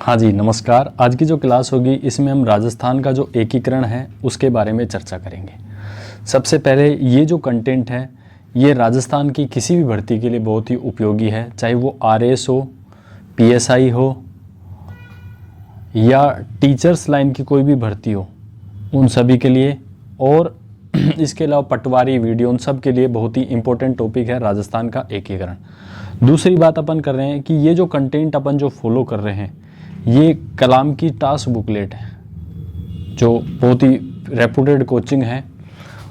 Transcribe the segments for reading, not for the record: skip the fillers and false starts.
हाँ जी नमस्कार। आज की जो क्लास होगी इसमें हम राजस्थान का जो एकीकरण है उसके बारे में चर्चा करेंगे। सबसे पहले ये जो कंटेंट है ये राजस्थान की किसी भी भर्ती के लिए बहुत ही उपयोगी है, चाहे वो आरएएस हो, पीएसआई हो या टीचर्स लाइन की कोई भी भर्ती हो, उन सभी के लिए। और इसके अलावा पटवारी, वीडियो, उन सब के लिए बहुत ही इंपॉर्टेंट टॉपिक है राजस्थान का एकीकरण। दूसरी बात अपन कर रहे हैं कि ये जो कंटेंट अपन जो फॉलो कर रहे हैं ये कलाम की टास्क बुकलेट है, जो बहुत ही रेपुटेड कोचिंग है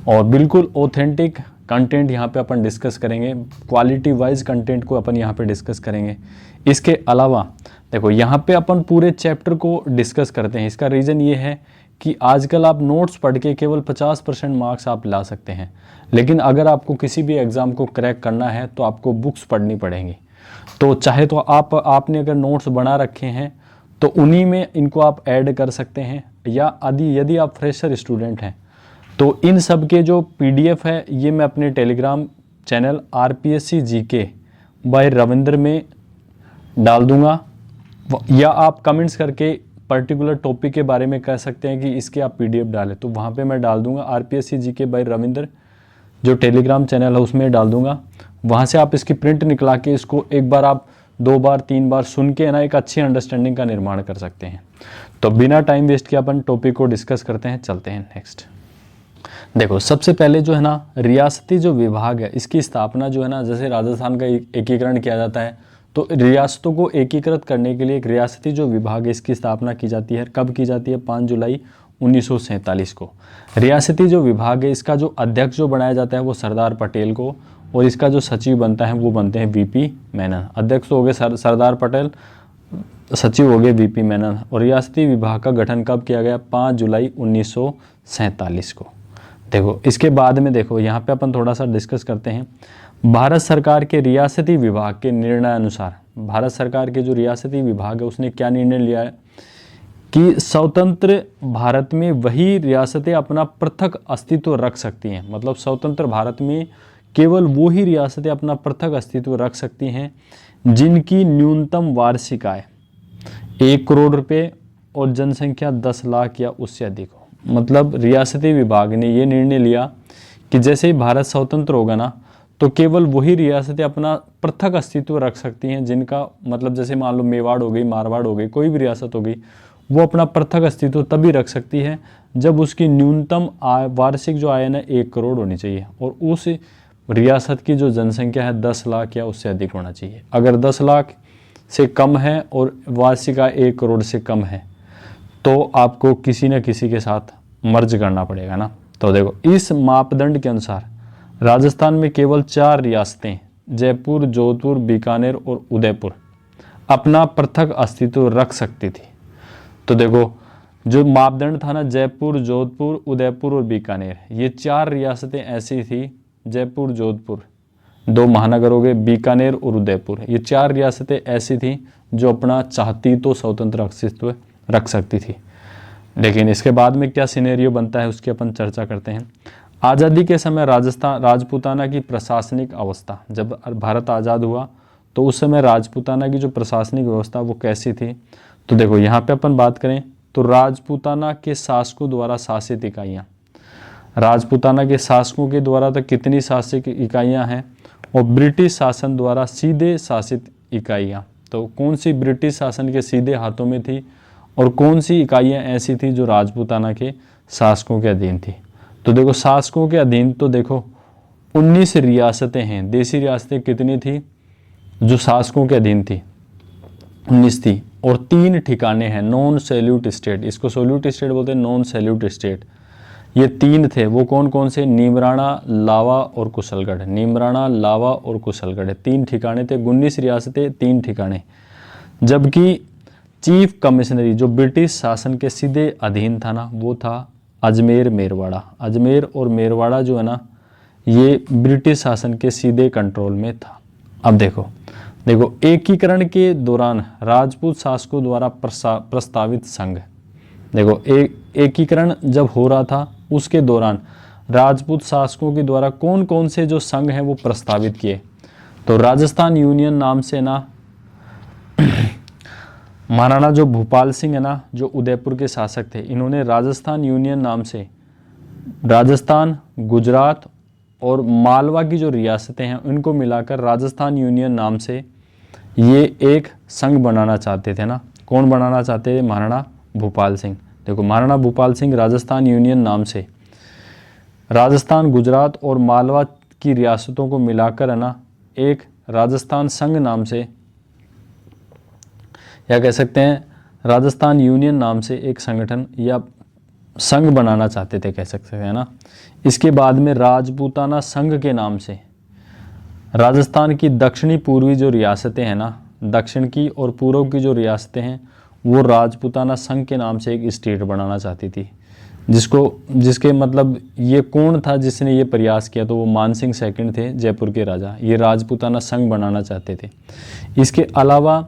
और बिल्कुल ऑथेंटिक कंटेंट यहाँ पे अपन डिस्कस करेंगे। क्वालिटी वाइज कंटेंट को अपन यहाँ पे डिस्कस करेंगे। इसके अलावा देखो यहाँ पे अपन पूरे चैप्टर को डिस्कस करते हैं। इसका रीज़न ये है कि आजकल आप नोट्स पढ़ के केवल 50% मार्क्स आप ला सकते हैं, लेकिन अगर आपको किसी भी एग्ज़ाम को क्रैक करना है तो आपको बुक्स पढ़नी पड़ेंगी। तो चाहे तो आपने अगर नोट्स बना रखे हैं तो उन्हीं में इनको आप ऐड कर सकते हैं, या यदि आप फ्रेशर स्टूडेंट हैं तो इन सब के जो पीडीएफ है ये मैं अपने Telegram channel RPSC GK by Ravindra में डाल दूंगा, या आप कमेंट्स करके पर्टिकुलर टॉपिक के बारे में कह सकते हैं कि इसके आप पीडीएफ डालें, तो वहाँ पे मैं डाल दूंगा। आरपीएससी जीके बाय रविंद्र जो टेलीग्राम चैनल है उसमें डाल दूंगा। वहाँ से आप इसकी प्रिंट निकला के इसको एक बार आप 2 बार 3 बार सुन के ना एक अच्छी अंडरस्टैंडिंग का निर्माण कर सकते हैं। तो बिना टाइम वेस्ट किए अपन टॉपिक को डिस्कस करते हैं, चलते हैं नेक्स्ट। देखो सबसे पहले जो है ना रियासती जो विभाग है इसकी स्थापना जो है ना, जैसे राजस्थान का एकीकरण किया जाता है तो रियासतों को एकीकृत करने के लिए एक रियासती जो विभाग है इसकी स्थापना की जाती है। कब की जाती है? 5 जुलाई 1947 को। रियासती जो विभाग है इसका जो अध्यक्ष जो बनाया जाता है वो सरदार पटेल को, और इसका जो सचिव बनता है वो बनते हैं वीपी मेनन। अध्यक्ष तो हो गए सरदार पटेल, सचिव हो गए वीपी मेनन। और रियासती विभाग का गठन कब किया गया? 5 जुलाई 1947 को। देखो इसके बाद में देखो यहाँ पे अपन थोड़ा सा डिस्कस करते हैं। भारत सरकार के रियासती विभाग के निर्णय अनुसार, भारत सरकार के जो रियासती विभाग है उसने क्या निर्णय लिया है कि स्वतंत्र भारत में वही रियासतें अपना पृथक अस्तित्व रख सकती हैं। मतलब स्वतंत्र भारत में केवल वो ही रियासतें अपना पृथक अस्तित्व रख सकती हैं जिनकी न्यूनतम वार्षिक आय 1 करोड़ रुपये और जनसंख्या 10 लाख या उससे अधिक हो। मतलब रियासती विभाग ने ये निर्णय लिया कि जैसे ही भारत स्वतंत्र होगा ना तो केवल वही रियासतें अपना पृथक अस्तित्व रख सकती हैं जिनका, मतलब जैसे मान लो मेवाड़ हो गई, मारवाड़ हो गई, कोई भी रियासत हो गई, वो अपना पृथक अस्तित्व तभी रख सकती है जब उसकी न्यूनतम आय, वार्षिक जो आय ना 1 करोड़ होनी चाहिए, और उस रियासत की जो जनसंख्या है 10 लाख या उससे अधिक होना चाहिए। अगर 10 लाख से कम है और वार्षिक आय 1 करोड़ से कम है तो आपको किसी न किसी के साथ मर्ज करना पड़ेगा ना। तो देखो इस मापदंड के अनुसार राजस्थान में केवल 4 रियासतें, जयपुर, जोधपुर, बीकानेर और उदयपुर, अपना पृथक अस्तित्व रख सकती थी। तो देखो जो मापदंड था ना, जयपुर, जोधपुर, उदयपुर और बीकानेर, ये 4 रियासतें ऐसी थी, जयपुर, जोधपुर 2 महानगर हो गए, बीकानेर और उदयपुर, ये 4 रियासतें ऐसी थी जो अपना चाहती तो स्वतंत्र अस्तित्व रख सकती थी। लेकिन इसके बाद में क्या सिनेरियो बनता है उसकी अपन चर्चा करते हैं। आज़ादी के समय राजपूताना की प्रशासनिक अवस्था, जब भारत आज़ाद हुआ तो उस समय राजपूताना की जो प्रशासनिक व्यवस्था वो कैसी थी? तो देखो यहाँ पे अपन बात करें तो राजपूताना के शासकों द्वारा शासित इकाइयाँ, राजपूताना के शासकों के द्वारा तो कितनी शासित इकाइयाँ हैं, और ब्रिटिश शासन द्वारा सीधे शासित इकाइयाँ, तो कौन सी ब्रिटिश शासन के सीधे हाथों में थी और कौन सी इकाइयाँ ऐसी थी जो राजपूताना के शासकों के अधीन थी? तो देखो शासकों के अधीन तो देखो 19 रियासतें हैं। देसी रियासतें कितनी थी जो शासकों के अधीन थी? 19 थी। और 3 ठिकाने हैं नॉन सैल्यूट स्टेट, इसको सैल्यूट स्टेट बोलते हैं, नॉन सैल्यूट स्टेट, ये 3 थे। वो कौन कौन से? नीमराणा, लावा और कुशलगढ़। नीमराणा, लावा और कुशलगढ़ 3 ठिकाने थे। 19 रियासतें, 3 ठिकाने। जबकि चीफ कमिश्नरी जो ब्रिटिश शासन के सीधे अधीन था ना वो था अजमेर, मेरवाड़ा। अजमेर और मेरवाड़ा जो है ना ये ब्रिटिश शासन के सीधे कंट्रोल में था। अब देखो एकीकरण के दौरान राजपूत शासकों द्वारा प्रस्तावित संघ, देखो एकीकरण जब हो रहा था उसके दौरान राजपूत शासकों के द्वारा कौन कौन से जो संघ हैं वो प्रस्तावित किए? तो राजस्थान यूनियन नाम से ना महाराणा जो भूपाल सिंह है ना, जो उदयपुर के शासक थे, इन्होंने राजस्थान यूनियन नाम से राजस्थान, गुजरात और मालवा की जो रियासतें हैं उनको मिलाकर राजस्थान यूनियन नाम से ये एक संघ बनाना चाहते थे ना। कौन बनाना चाहते थे? महाराणा भूपाल सिंह। देखो, महाराणा भूपाल सिंह राजस्थान यूनियन नाम से राजस्थान, गुजरात और मालवा की रियासतों को मिलाकर है ना एक राजस्थान संघ नाम से, या कह सकते हैं राजस्थान यूनियन नाम से एक संगठन या संघ बनाना चाहते थे, कह सकते हैं ना। इसके बाद में राजपूताना संघ के नाम से राजस्थान की दक्षिणी पूर्वी जो रियासतें हैं ना, दक्षिण की और पूर्व की जो रियासतें हैं, वो राजपूताना संघ के नाम से एक स्टेट बनाना चाहती थी। जिसके मतलब ये कौन था जिसने ये प्रयास किया? तो वो मानसिंह सेकंड थे, जयपुर के राजा। ये राजपूताना संघ बनाना चाहते थे। इसके अलावा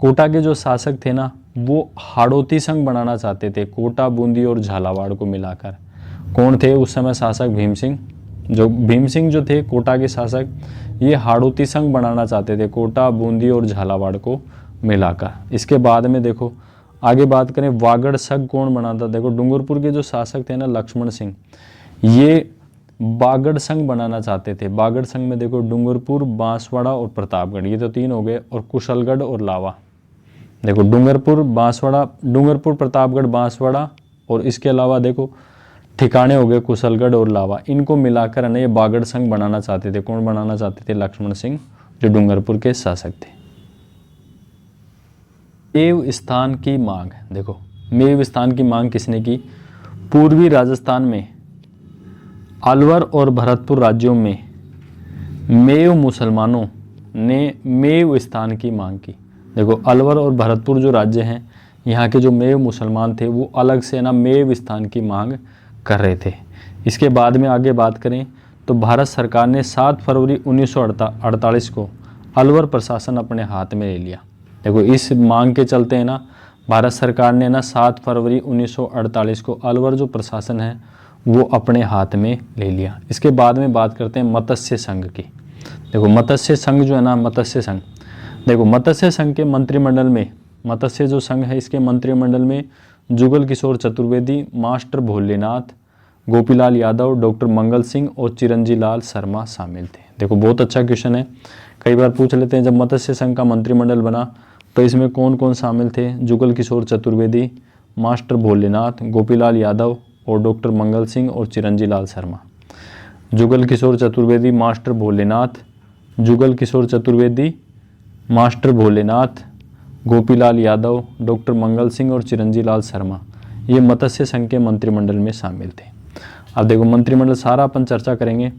कोटा के जो शासक थे ना, वो हाड़ौती संघ बनाना चाहते थे, कोटा, बूंदी और झालावाड़ को मिलाकर। कौन थे उस समय शासक? भीम सिंह। भीम सिंह जो थे कोटा के शासक, ये हाड़ौती संघ बनाना चाहते थे, कोटा, बूंदी और झालावाड़ को मिलाकर। इसके बाद में देखो आगे बात करें, वागड़ संघ कौन बनाता? देखो, डूंगरपुर के जो शासक थे ना, लक्ष्मण सिंह, ये बागड़ संघ बनाना चाहते थे। बागड़ संघ में देखो डूंगरपुर, बांसवाड़ा और प्रतापगढ़, ये तो 3 हो गए, और कुशलगढ़ और लावा। देखो डूंगरपुर, बांसवाड़ा, डूंगरपुर, प्रतापगढ़, बांसवाड़ा और इसके अलावा देखो ठिकाने हो गए कुशलगढ़ और लावा। इनको मिलाकर है ना ये बागड़ संघ बनाना चाहते थे। कौन बनाना चाहते थे? लक्ष्मण सिंह, जो डूंगरपुर के शासक थे। मेव स्थान की मांग। देखो, मेव स्थान की मांग किसने की? पूर्वी राजस्थान में अलवर और भरतपुर राज्यों में मेव मुसलमानों ने मेव स्थान की मांग की। देखो, अलवर और भरतपुर जो राज्य हैं, यहाँ के जो मेव मुसलमान थे वो अलग से ना मेव स्थान की मांग कर रहे थे। इसके बाद में आगे बात करें तो भारत सरकार ने 7 फरवरी 1948 को अलवर प्रशासन अपने हाथ में ले लिया। देखो, इस मांग के चलते है ना भारत सरकार ने ना 7 फरवरी 1948 को अलवर जो प्रशासन है वो अपने हाथ में ले लिया। इसके बाद में बात करते हैं मत्स्य संघ की। देखो, मत्स्य संघ जो है ना, मत्स्य संघ, देखो मत्स्य संघ के मंत्रिमंडल में, मत्स्य जो संघ है इसके मंत्रिमंडल में जुगल किशोर चतुर्वेदी, मास्टर भोलेनाथ, गोपीलाल यादव, डॉक्टर मंगल सिंह और चिरंजी लाल शर्मा शामिल थे। देखो, बहुत अच्छा क्वेश्चन है, कई बार पूछ लेते हैं। जब मत्स्य संघ का मंत्रिमंडल बना तो इसमें कौन कौन शामिल थे? जुगल किशोर चतुर्वेदी, मास्टर भोलेनाथ, गोपीलाल यादव और डॉक्टर मंगल सिंह और Chiranji Lal Sharma. Jugal Kishore Chaturvedi, master Bholenath, Jugal Kishore Chaturvedi, master Bholenath, Gopilal Yadav, doctor Mangal Singh और चिरंजी लाल शर्मा, ये मत्स्य संघ के मंत्रिमंडल में शामिल थे। अब देखो, मंत्रिमंडल सारा अपन चर्चा करेंगे।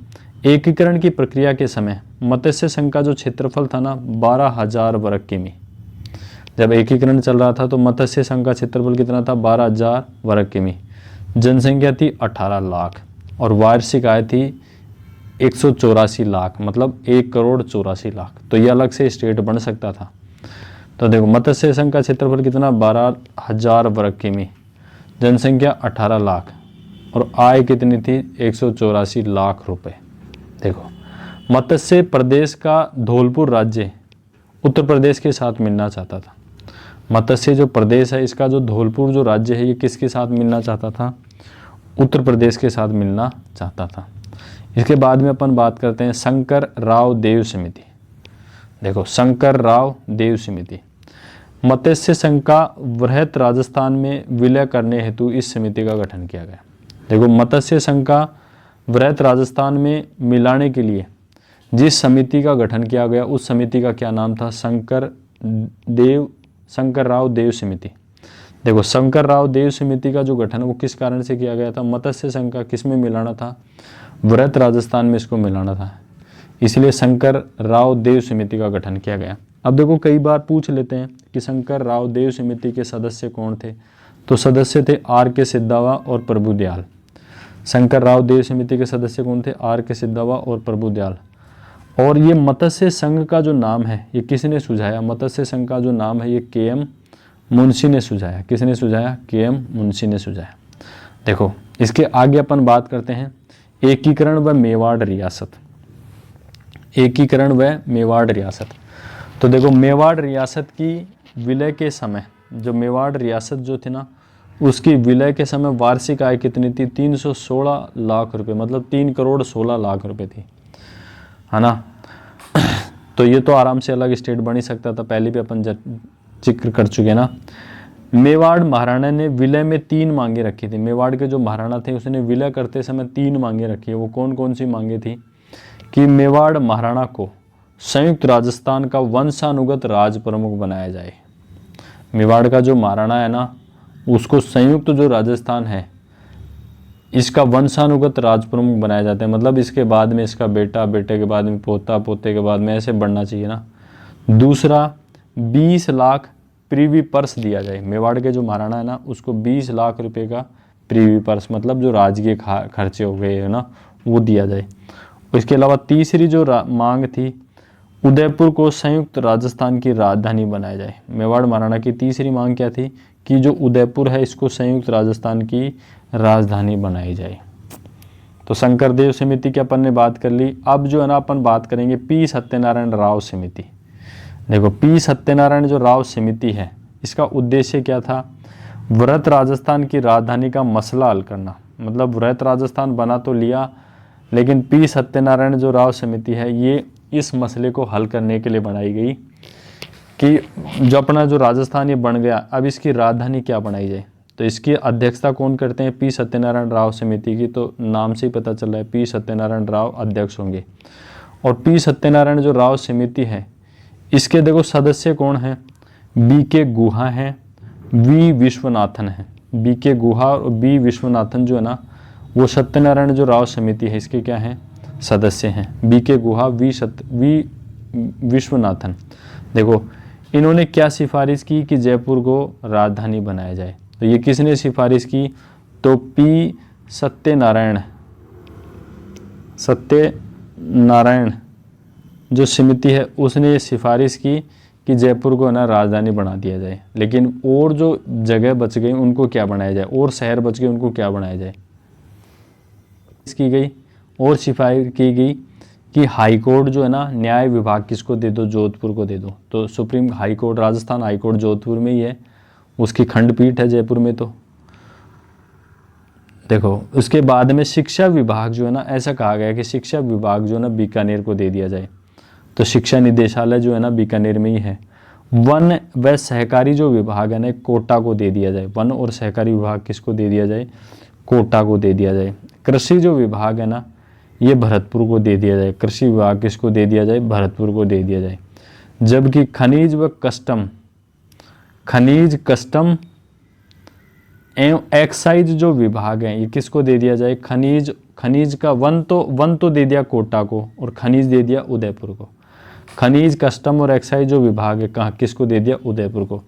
एकीकरण की प्रक्रिया के समय मत्स्य संघ का जो क्षेत्रफल था ना 12,000 वर्ग किमी। जब एकीकरण चल रहा था तो मत्स्य संघ का क्षेत्रफल कितना था? 12,000 वर्ग किमी। जनसंख्या थी 18 लाख और वार्षिक आय थी 184 लाख, मतलब 1,84,00,000। तो ये अलग से स्टेट बन सकता था। तो देखो, मत्स्य संघ का क्षेत्रफल कितना? 12,000 वर्ग किमी, जनसंख्या 18 लाख और आय कितनी थी? 184 लाख रुपए। देखो, मत्स्य प्रदेश का धौलपुर राज्य उत्तर प्रदेश के साथ मिलना चाहता था। मत्स्य जो प्रदेश है इसका जो धौलपुर जो राज्य है ये किसके साथ मिलना चाहता था? उत्तर प्रदेश के साथ मिलना चाहता था। इसके बाद में अपन बात करते हैं शंकर राव देव समिति। देखो, शंकर राव देव समिति, मत्स्य संघ का वृहत राजस्थान में विलय करने हेतु इस समिति का गठन किया गया। देखो, मत्स्य संघ का वृहत राजस्थान में मिलाने के लिए जिस समिति का गठन किया गया उस समिति का क्या नाम था? शंकर राव देव समिति। देखो, शंकर राव देव समिति का जो गठन वो किस कारण से किया गया था? मत्स्य संघ का किस में मिलाना था? वृहत राजस्थान में इसको मिलाना था, इसलिए शंकर राव देव समिति का गठन किया गया। अब देखो, कई बार पूछ लेते हैं कि शंकर राव देव समिति के सदस्य कौन थे? तो सदस्य थे R.K. सिद्धावा और प्रभुदयाल। शंकर राव देव समिति के सदस्य कौन थे? R.K. सिद्धावा और प्रभुदयाल। और ये मत्स्य संघ का जो नाम है ये किसने सुझाया? मत्स्य संघ का जो नाम है ये K.M. मुंशी ने सुझाया। किसने सुझाया? K.M. मुंशी ने सुझाया। देखो, इसके आगे अपन बात करते हैं एकीकरण व मेवाड़ रियासत। एकीकरण व मेवाड़ रियासत। तो देखो, मेवाड़ रियासत की विलय के समय जो मेवाड़ रियासत जो थी ना, उसकी विलय के समय वार्षिक आय कितनी थी? 316 लाख रुपए, मतलब 3 करोड़ 16 लाख रुपए थी, है ना। तो ये तो आराम से अलग स्टेट बन ही सकता था, पहले भी अपन जिक्र कर चुके ना। मेवाड़ महाराणा ने विलय में 3 मांगे रखी थी। मेवाड़ के जो महाराणा थे उसने विलय करते समय 3 मांगे रखी है। वो कौन कौन सी मांगे थी? कि मेवाड़ महाराणा को संयुक्त राजस्थान का वंशानुगत राज प्रमुख बनाया जाए। मेवाड़ का जो महाराणा है ना, उसको संयुक्त जो राजस्थान है इसका वंशानुगत राज प्रमुख बनाया जाता है, मतलब इसके बाद में इसका बेटा, बेटे के बाद में पोता, पोते के बाद में ऐसे बढ़ना चाहिए ना। दूसरा, 20 लाख प्रीवी पर्स दिया जाए। मेवाड़ के जो महाराणा है ना, उसको 20 लाख रुपए का प्रीवी पर्स, मतलब जो राजकीय खर्चे हो गए है ना, वो दिया जाए। इसके अलावा तीसरी जो मांग थी, उदयपुर को संयुक्त राजस्थान की राजधानी बनाया जाए। मेवाड़ महाराणा की तीसरी मांग क्या थी? कि जो उदयपुर है इसको संयुक्त राजस्थान की राजधानी बनाई जाए। तो शंकरदेव समिति की अपन ने बात कर ली। अब जो है ना अपन बात करेंगे पी सत्यनारायण राव समिति। देखो, पी सत्यनारायण जो राव समिति है, इसका उद्देश्य क्या था? वृहत राजस्थान की राजधानी का मसला हल करना। मतलब वृहत राजस्थान बना तो लिया, लेकिन पी सत्यनारायण जो राव समिति है ये इस मसले को हल करने के लिए बनाई गई कि जो अपना जो राजस्थान ये बन गया, अब इसकी राजधानी क्या बनाई जाए। तो इसकी अध्यक्षता कौन करते हैं? पी सत्यनारायण राव समिति की। तो नाम से ही पता चल रहा है पी सत्यनारायण राव अध्यक्ष होंगे। और पी सत्यनारायण जो राव समिति है, इसके देखो सदस्य कौन हैं? बी के गुहा हैं, वी विश्वनाथन हैं। बी के गुहा और बी विश्वनाथन जो है ना, वो सत्यनारायण जो राव समिति है इसके क्या हैं? सदस्य हैं। बी के गुहा, वी विश्वनाथन। देखो, इन्होंने क्या सिफारिश की कि जयपुर को राजधानी बनाया जाए। तो ये किसने सिफारिश की? तो पी सत्यनारायण जो समिति है उसने ये सिफारिश की कि जयपुर को ना राजधानी बना दिया जाए। लेकिन और जो जगह बच गई उनको क्या बनाया जाए, और शहर बच गए उनको क्या बनाया जाए, की गई और सिफारिश की गई कि हाई कोर्ट जो है ना, न्याय विभाग किसको दे दो? जोधपुर को दे दो। तो supreme high court, Rajasthan high court Jodhpur में ही है, उसकी खंडपीठ है जयपुर में। तो देखो, उसके बाद में शिक्षा विभाग जो है ना, ऐसा कहा गया कि शिक्षा विभाग जो है ना बीकानेर को दे दिया जाए। तो शिक्षा निदेशालय जो है ना बीकानेर में ही है। वन व सहकारी जो विभाग है ना, कोटा को दे दिया जाए। वन और सहकारी विभाग किसको दे दिया जाए? कोटा को दे दिया जाए। कृषि जो विभाग है ना, ये भरतपुर को दे दिया जाए। कृषि विभाग किसको दे दिया जाए? भरतपुर को दे दिया जाए। जबकि खनिज व कस्टम, खनिज, कस्टम एवं एक्साइज जो विभाग हैं, ये किसको दे दिया जाए? खनिज का वन तो दे दिया कोटा को, और खनिज दे दिया उदयपुर को। खनिज, कस्टम और एक्साइज जो विभाग है कहाँ किसको दे दिया? उदयपुर को।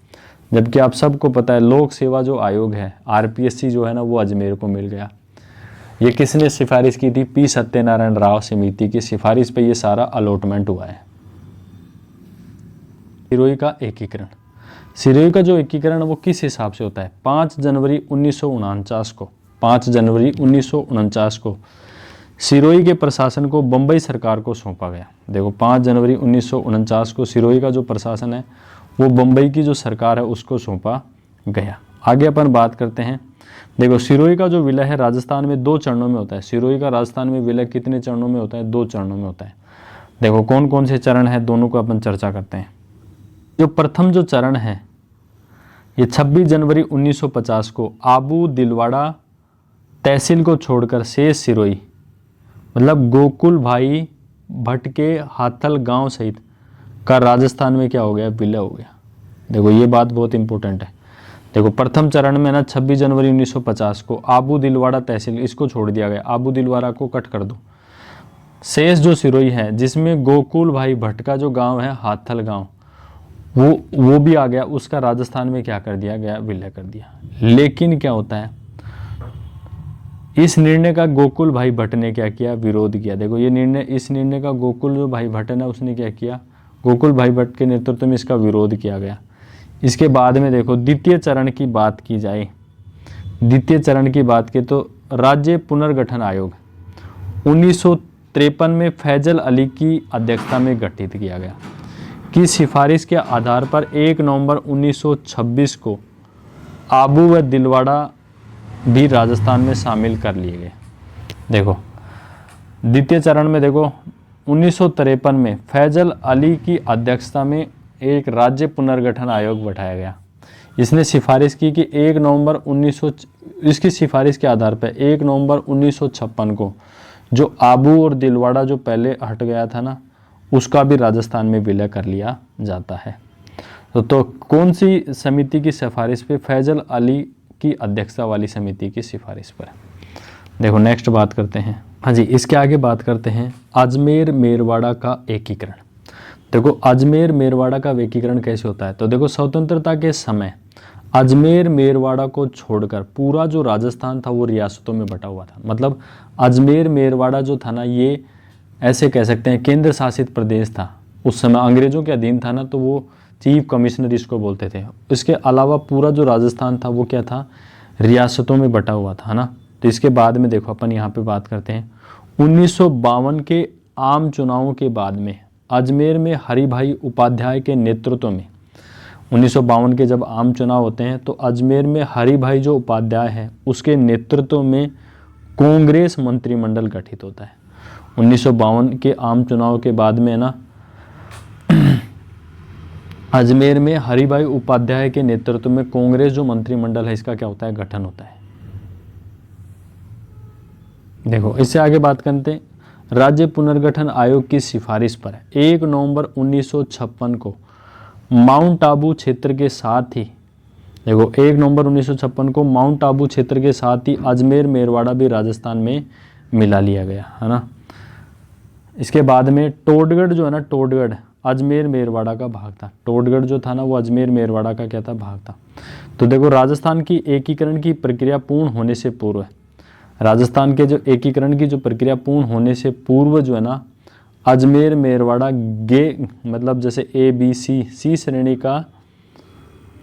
जबकि आप सबको पता है लोक सेवा जो आयोग है, आरपीएससी जो है ना, वो अजमेर को मिल गया। ये किसने सिफारिश की थी? पी सत्यनारायण राव समिति की सिफारिश पे ये सारा अलॉटमेंट हुआ है। सिरोही का एकीकरण। सिरोही का जो एकीकरण वो किस हिसाब से होता है? 5 जनवरी 1949 को 5 जनवरी 1949 को सिरोही के प्रशासन को बम्बई सरकार को सौंपा गया। देखो, 5 जनवरी 1949 को सिरोही का जो प्रशासन है वो बम्बई की जो सरकार है उसको सौंपा गया। आगे अपन बात करते हैं। देखो, सिरोही का जो विलय है राजस्थान में 2 चरणों में होता है। सिरोही का राजस्थान में विलय कितने चरणों में होता है? 2 चरणों में होता है। देखो, कौन कौन से चरण है, दोनों को अपन चर्चा करते हैं। जो प्रथम जो चरण है ये 26 जनवरी 1950 को आबू दिलवाड़ा तहसील को छोड़कर शेष सिरोही, मतलब गोकुल भाई भट्ट के हाथल गांव सहित का राजस्थान में क्या हो गया? विलय हो गया। देखो, ये बात बहुत इंपॉर्टेंट है। देखो, प्रथम चरण में ना 26 जनवरी 1950 को आबू दिलवाड़ा तहसील इसको छोड़ दिया गया, आबू दिलवाड़ा को कट कर दो। शेष जो सिरोही है जिसमें गोकुल भाई भट्ट का जो गांव है हाथल गांव, वो भी आ गया, उसका राजस्थान में क्या कर दिया गया? विलय कर दिया। लेकिन क्या होता है, इस निर्णय का गोकुल भाई भट्ट ने क्या किया? विरोध किया। देखो, इस निर्णय का गोकुल जो भाई भट्ट है ना, उसने क्या किया? गोकुल भाई भट्ट के नेतृत्व में इसका विरोध किया गया। इसके बाद में देखो, द्वितीय चरण की बात की जाए, द्वितीय चरण की बात की तो राज्य पुनर्गठन आयोग 1953 में फैजल अली की अध्यक्षता में गठित किया गया। की सिफारिश के आधार पर 1 नवंबर 1926 को आबू व दिलवाड़ा भी राजस्थान में शामिल कर लिए गए। देखो द्वितीय चरण में देखो 1953 में फैजल अली की अध्यक्षता में एक राज्य पुनर्गठन आयोग बैठाया गया। इसने सिफारिश की कि 1 नवंबर 1900 इसकी सिफारिश के आधार पर 1 नवंबर 1956 को जो आबू और दिलवाड़ा जो पहले हट गया था ना, उसका भी राजस्थान में विलय कर लिया जाता है। तो कौन सी समिति की सिफारिश पे? फैजल अली की अध्यक्षता वाली समिति की सिफारिश पर। देखो नेक्स्ट बात करते हैं, हाँ जी, इसके आगे बात करते हैं अजमेर मेरवाड़ा का एकीकरण। देखो अजमेर मेरवाड़ा का एकीकरण कैसे होता है? तो देखो स्वतंत्रता के समय अजमेर मेरवाड़ा को छोड़कर पूरा जो राजस्थान था वो रियासतों में बटा हुआ था। मतलब अजमेर मेरवाड़ा जो था ना, ये ऐसे कह सकते हैं केंद्र शासित प्रदेश था। उस समय अंग्रेजों के अधीन था ना, तो वो चीफ कमिश्नर इसको बोलते थे। इसके अलावा पूरा जो राजस्थान था वो क्या था? रियासतों में बटा हुआ था ना। तो इसके बाद में देखो अपन यहाँ पे बात करते हैं 1952 के आम चुनावों के बाद में अजमेर में हरिभाई उपाध्याय के नेतृत्व में 1952 के जब आम चुनाव होते हैं तो अजमेर में हरिभाई जो उपाध्याय है उसके नेतृत्व में कांग्रेस मंत्रिमंडल गठित होता है। 1952 के आम चुनाव के बाद में ना अजमेर में हरिभाई उपाध्याय के नेतृत्व में कांग्रेस जो मंत्रिमंडल है इसका क्या होता है? गठन होता है। देखो इससे आगे बात करते हैं राज्य पुनर्गठन आयोग की सिफारिश पर 1 नवंबर 1956 को माउंट आबू क्षेत्र के साथ ही, देखो 1 नवंबर 1956 को माउंट आबू क्षेत्र के साथ ही अजमेर मेरवाड़ा भी राजस्थान में मिला लिया गया, है ना। इसके बाद में टोडगढ़ जो है ना, टोडगढ़ अजमेर मेरवाड़ा का भाग था। टोडगढ़ जो था ना वो अजमेर मेरवाड़ा का क्या था? भाग था। तो देखो राजस्थान की एकीकरण की प्रक्रिया पूर्ण होने से पूर्व है, राजस्थान के जो एकीकरण की जो प्रक्रिया पूर्ण होने से पूर्व जो है ना अजमेर मेरवाड़ा मतलब जैसे ABC श्रेणी का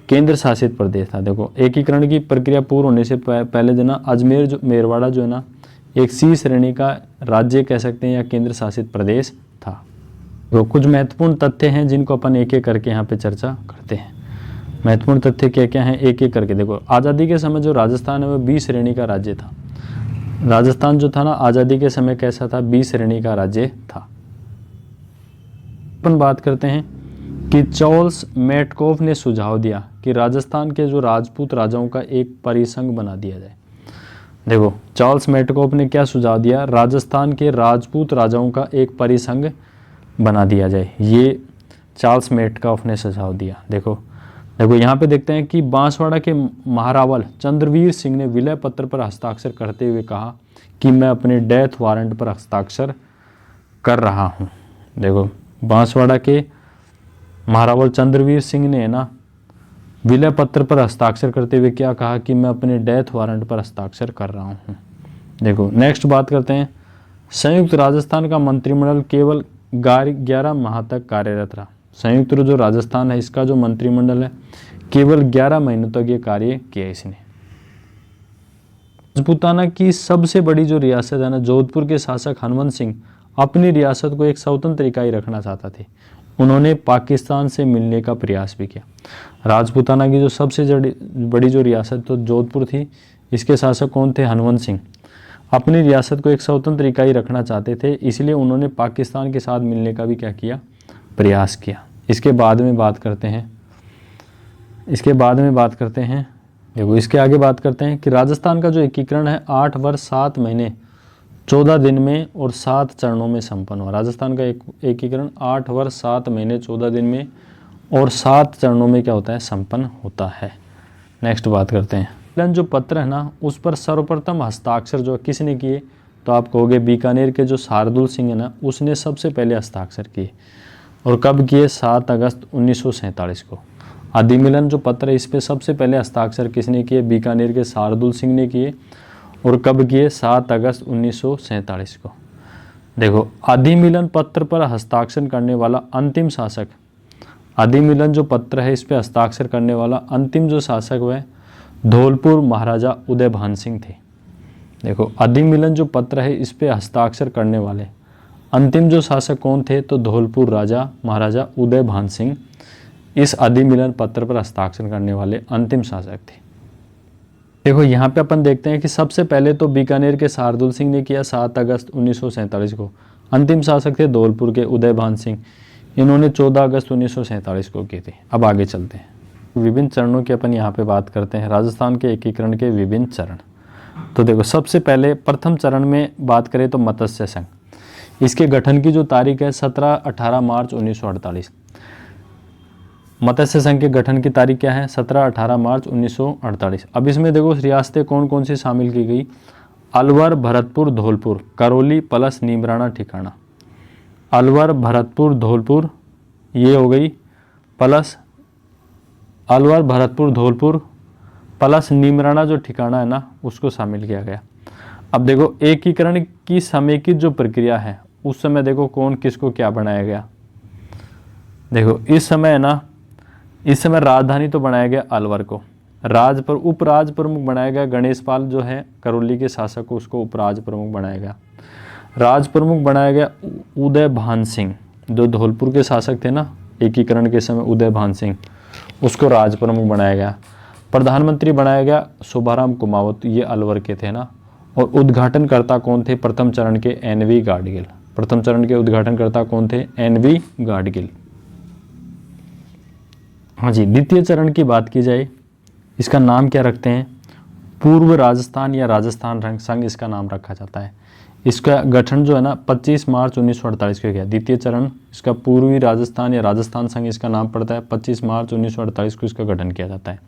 केंद्र शासित प्रदेश था। देखो एकीकरण की प्रक्रिया पूर्ण होने से पहले जो ना अजमेर जो मेरवाड़ा जो है ना एक C श्रेणी का राज्य कह सकते हैं या केंद्र शासित प्रदेश था। तो कुछ महत्वपूर्ण तथ्य हैं जिनको अपन एक एक करके यहाँ पे चर्चा करते हैं। महत्वपूर्ण तथ्य क्या क्या हैं एक एक करके देखो। आज़ादी के समय जो राजस्थान है वो B श्रेणी का राज्य था। राजस्थान जो था ना आज़ादी के समय कैसा था? B श्रेणी का राज्य था। अपन बात करते हैं कि चार्ल्स मेटकॉफ ने सुझाव दिया कि राजस्थान के जो राजपूत राजाओं का एक परिसंघ बना दिया जाए। देखो चार्ल्स मेटकॉफ ने क्या सुझाव दिया? राजस्थान के राजपूत राजाओं का एक परिसंघ बना दिया जाए। ये चार्ल्स मेटकॉफ ने सुझाव दिया। देखो यहाँ पे देखते हैं कि बांसवाड़ा के महारावल चंद्रवीर सिंह ने विलय पत्र पर हस्ताक्षर करते हुए कहा कि मैं अपने डेथ वारंट पर हस्ताक्षर कर रहा हूँ। देखो बांसवाड़ा के महारावल चंद्रवीर सिंह ने ना विलय पत्र पर हस्ताक्षर करते हुए क्या कहा कि मैं अपने डेथ वारंट पर हस्ताक्षर कर रहा हूँ। देखो नेक्स्ट बात करते हैं संयुक्त राजस्थान का मंत्रिमंडल केवल 11 माह तक कार्यरत रहा। संयुक्त जो राजस्थान है इसका जो मंत्रिमंडल है केवल 11 महीनों तक ये कार्य किया इसने। राजपूताना की सबसे बड़ी जो रियासत है ना, जोधपुर के शासक हनुमंत सिंह अपनी रियासत को एक स्वतंत्र इकाई रखना चाहता थे। उन्होंने पाकिस्तान से मिलने का प्रयास भी किया। राजपूताना की जो सबसे बड़ी जो रियासत तो जोधपुर थी, इसके शासक कौन थे? हनुमंत सिंह। अपनी रियासत को एक स्वतंत्र इकाई रखना चाहते थे, इसलिए उन्होंने पाकिस्तान के साथ मिलने का भी क्या किया? प्रयास किया। इसके बाद में बात करते हैं देखो इसके आगे बात करते हैं कि राजस्थान का जो एकीकरण है 8 वर्ष 7 महीने 14 दिन में और 7 चरणों में संपन्न हुआ। राजस्थान का एकीकरण 8 वर्ष 7 महीने 14 दिन में और 7 चरणों में क्या होता है? संपन्न होता है। नेक्स्ट बात करते हैं जो पत्र है ना उस पर सर्वप्रथम हस्ताक्षर जो किसने किए? तो आप कहोगे बीकानेर के जो शार्दुल सिंह है ना उसने सबसे पहले हस्ताक्षर किए। और कब किए? 7 अगस्त 1947 को। अधिमिलन जो पत्र है इस पर सबसे पहले हस्ताक्षर किसने किए? बीकानेर के शार्दुल सिंह ने किए। और कब किए? 7 अगस्त 1947 को। देखो अधिमिलन पत्र पर हस्ताक्षर करने वाला अंतिम शासक, अधिमिलन जो पत्र है इस पर हस्ताक्षर करने वाला अंतिम जो शासक वह धौलपुर महाराजा उदयभान सिंह थे। देखो अधिमिलन जो पत्र है इस पर हस्ताक्षर करने वाले अंतिम जो शासक कौन थे, तो धौलपुर राजा महाराजा उदय भान सिंह इस अधिमिलन पत्र पर हस्ताक्षर करने वाले अंतिम शासक थे। देखो यहाँ पे अपन देखते हैं कि सबसे पहले तो बीकानेर के शार्दुल सिंह ने किया 7 अगस्त 1947 को। अंतिम शासक थे धौलपुर के उदय भान सिंह, इन्होंने 14 अगस्त 1947 को किए थे। अब आगे चलते हैं, विभिन्न चरणों की अपन यहाँ पे बात करते हैं, राजस्थान के एकीकरण के विभिन्न चरण। तो देखो सबसे पहले प्रथम चरण में बात करें तो मत्स्य संघ, इसके गठन की जो तारीख है 17-18 मार्च 1948। मत्स्य संघ के गठन की तारीख क्या है, 17-18 मार्च 1948। अब इसमें देखो रियासतें कौन कौन सी शामिल की गई, अलवर, भरतपुर, धौलपुर, करौली, पलस, नीमराना, ठिकाना। अलवर, भरतपुर, धौलपुर ये हो गई, प्लस अलवर, भरतपुर, धौलपुर प्लस नीमराना जो ठिकाना है ना उसको शामिल किया गया। अब देखो एकीकरण की समेकित जो प्रक्रिया है उस समय देखो कौन किसको क्या बनाया गया। देखो इस समय है ना, इस समय राजधानी तो बनाया गया अलवर को, राज पर उपराज प्रमुख बनाया गया गणेश पाल जो है करौली के शासक को, उसको उपराज प्रमुख बनाया गया। राज प्रमुख बनाया गया उदय भान सिंह जो धौलपुर के शासक थे ना एकीकरण के समय, उदय भान सिंह, उसको राज प्रमुख बनाया गया। प्रधानमंत्री बनाया गया शोभाराम कुमावत, ये अलवर के थे ना। और उद्घाटनकर्ता कौन थे प्रथम चरण के, एनवी गाडगिल। प्रथम चरण के उद्घाटनकर्ता कौन थे, एनवी गाडगिल। हाँ जी, द्वितीय चरण की बात की जाए, इसका नाम क्या रखते हैं, पूर्व राजस्थान या राजस्थान संघ इसका नाम रखा जाता है। इसका गठन जो है ना 25 मार्च 1948 को किया। द्वितीय चरण इसका पूर्वी राजस्थान या राजस्थान संघ इसका नाम पड़ता है, 25 मार्च 1948 को इसका गठन किया जाता है।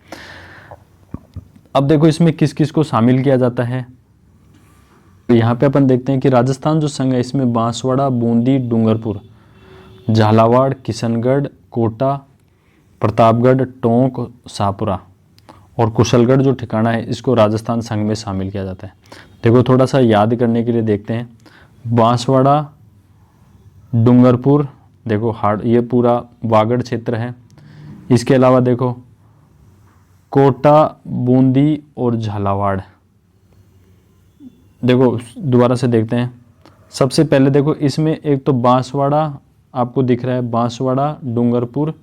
अब देखो इसमें किस किस को शामिल किया जाता है, तो यहाँ पे अपन देखते हैं कि राजस्थान जो संघ है इसमें बांसवाड़ा, बूंदी, डूंगरपुर, झालावाड़, किशनगढ़, कोटा, प्रतापगढ़, टोंक, शाहपुरा और कुशलगढ़ जो ठिकाना है इसको राजस्थान संघ में शामिल किया जाता है। देखो थोड़ा सा याद करने के लिए देखते हैं, बांसवाड़ा, डूंगरपुर, देखो हाड़ ये पूरा वागड़ क्षेत्र है। इसके अलावा देखो कोटा, बूंदी और झालावाड़। देखो दोबारा से देखते हैं, सबसे पहले देखो इसमें एक तो बांसवाड़ा आपको दिख रहा है, बांसवाड़ा, डूंगरपुर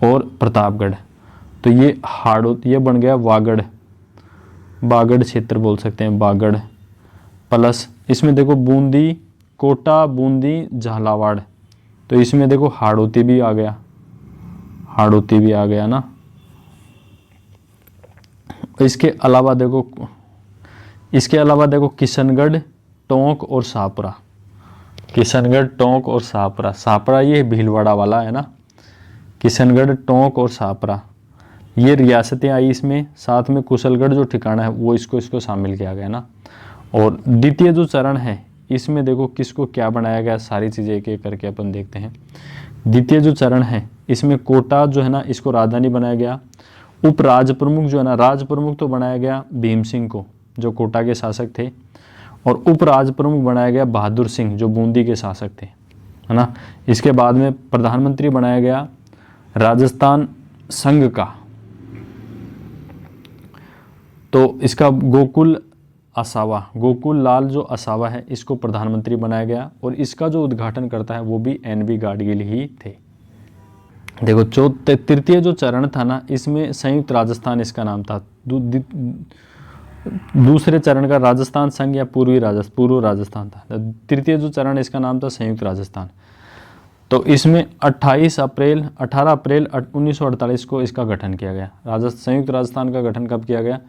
और प्रतापगढ़, तो ये हाड़ो ये बन गया वागड़, बागड़ क्षेत्र बोल सकते हैं, बागड़। प्लस इसमें देखो बूंदी, कोटा, बूंदी, झालावाड़, तो इसमें देखो हाड़ौती भी आ गया, हाड़ौती भी आ गया ना। इसके अलावा देखो किशनगढ़, टोंक और शाहपुरा, किशनगढ़, टोंक और शाहपुरा। शाहपुरा ये भीलवाड़ा वाला है ना, किशनगढ़, टोंक और शाहपुरा ये रियासतें आई इसमें। साथ में कुशलगढ़ जो ठिकाना है वो इसको शामिल किया गया ना। और द्वितीय जो चरण है इसमें देखो किसको क्या बनाया गया, सारी चीज़ें एक एक करके अपन देखते हैं। द्वितीय जो चरण है इसमें कोटा जो है ना इसको राजधानी बनाया गया। उप राज प्रमुख जो है ना, राज प्रमुख तो बनाया गया भीम सिंह को जो कोटा के शासक थे, और उप राज प्रमुख बनाया गया बहादुर सिंह जो बूंदी के शासक थे, है ना। इसके बाद में प्रधानमंत्री बनाया गया राजस्थान संघ का, तो इसका गोकुल असावा, गोकुल लाल जो असावा है इसको प्रधानमंत्री बनाया गया। और इसका जो उद्घाटन करता है वो भी एनवी गाडगिल ही थे। देखो तृतीय जो चरण था ना इसमें संयुक्त राजस्थान इसका नाम था। दूसरे चरण का राजस्थान संघ या पूर्व राजस्थान था। तृतीय जो चरण इसका नाम था संयुक्त राजस्थान। तो इसमें 18 अप्रैल 1948 को इसका गठन किया गया। संयुक्त राजस्थान का गठन कब किया गया,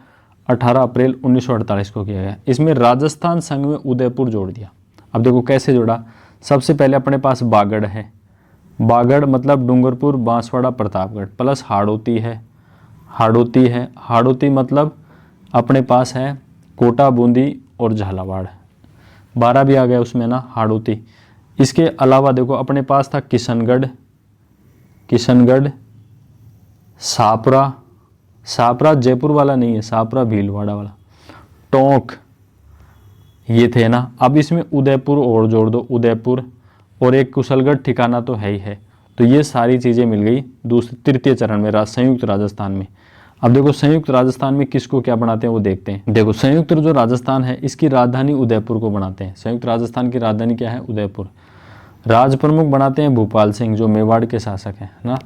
18 अप्रैल 1948 को किया गया। इसमें राजस्थान संघ में उदयपुर जोड़ दिया। अब देखो कैसे जोड़ा, सबसे पहले अपने पास बागड़ है, बागड़ मतलब डूंगरपुर, बांसवाड़ा, प्रतापगढ़, प्लस हाड़ौती है, हाड़ौती मतलब अपने पास है कोटा, बूंदी और झालावाड़, 12 भी आ गया उसमें ना हाड़ौती। इसके अलावा देखो अपने पास था किशनगढ़, शाहपुरा जयपुर वाला नहीं है, शाहपुरा भीलवाड़ा वाला, टोंक ये थे ना। अब इसमें उदयपुर और जोड़ दो, उदयपुर और एक कुशलगढ़ ठिकाना तो है ही है। तो ये सारी चीज़ें मिल गई तृतीय चरण में संयुक्त राजस्थान में। अब देखो संयुक्त राजस्थान में किसको क्या बनाते हैं वो देखते हैं। देखो संयुक्त जो राजस्थान है इसकी राजधानी उदयपुर को बनाते हैं। संयुक्त राजस्थान की राजधानी क्या है, उदयपुर। राज प्रमुख बनाते हैं भूपाल सिंह जो मेवाड़ के शासक हैं ना।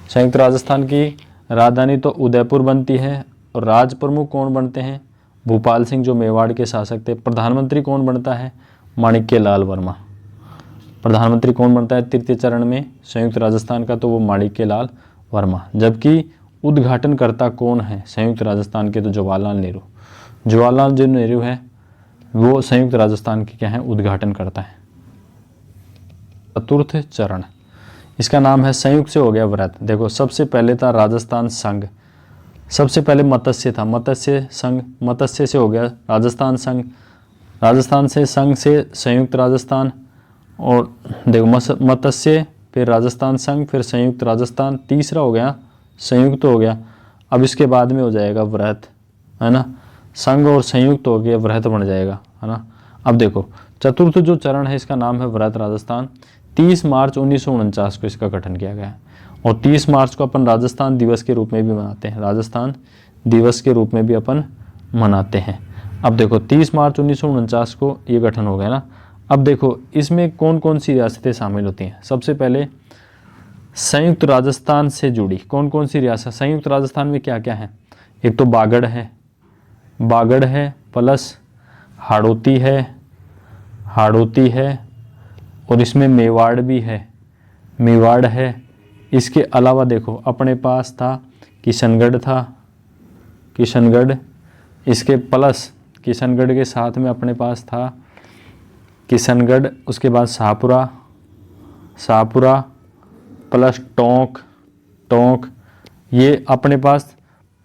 संयुक्त राजस्थान की राजधानी तो उदयपुर बनती है और राज प्रमुख कौन बनते हैं, भूपाल सिंह जो मेवाड़ के शासक थे। प्रधानमंत्री कौन बनता है, माणिक्य लाल वर्मा। प्रधानमंत्री कौन बनता है तृतीय चरण में संयुक्त राजस्थान का, तो वो माणिक्य लाल वर्मा। जबकि उद्घाटनकर्ता कौन है संयुक्त राजस्थान के, तो जवाहरलाल नेहरू। जवाहरलाल जो नेहरू है वो संयुक्त राजस्थान के क्या है, उद्घाटन करता है। चतुर्थ चरण, इसका नाम है संयुक्त से हो गया व्रत। देखो सबसे पहले था राजस्थान संघ, सबसे पहले मत्स्य था, मत्स्य संघ, मत्स्य से हो गया राजस्थान संघ, राजस्थान से संघ से संयुक्त राजस्थान, और देखो मत्स्य फिर राजस्थान संघ फिर संयुक्त राजस्थान, तीसरा हो गया संयुक्त हो गया। अब इसके बाद में हो जाएगा व्रत, है ना, संघ और संयुक्त हो गया व्रत बन जाएगा, है ना। अब देखो चतुर्थ जो चरण है इसका नाम है व्रत राजस्थान। 30 मार्च 1949 को इसका गठन किया गया है और 30 मार्च को अपन राजस्थान दिवस के रूप में भी मनाते हैं, राजस्थान दिवस के रूप में भी अपन मनाते हैं। अब देखो 30 मार्च 1949 को ये गठन हो गया ना। अब देखो इसमें कौन कौन सी रियासतें शामिल होती हैं। सबसे पहले संयुक्त राजस्थान से जुड़ी कौन कौन सी रियासत, संयुक्त राजस्थान में क्या क्या है, एक तो बागड़ है, बागड़ है प्लस हाड़ौती है, हाड़ौती है और इसमें मेवाड़ भी है, मेवाड़ है। इसके अलावा देखो अपने पास था किशनगढ़ था, किशनगढ़, इसके प्लस किशनगढ़ के साथ में अपने पास था किशनगढ़, उसके बाद शाहपुरा, शाहपुरा प्लस टोंक, टोंक, ये अपने पास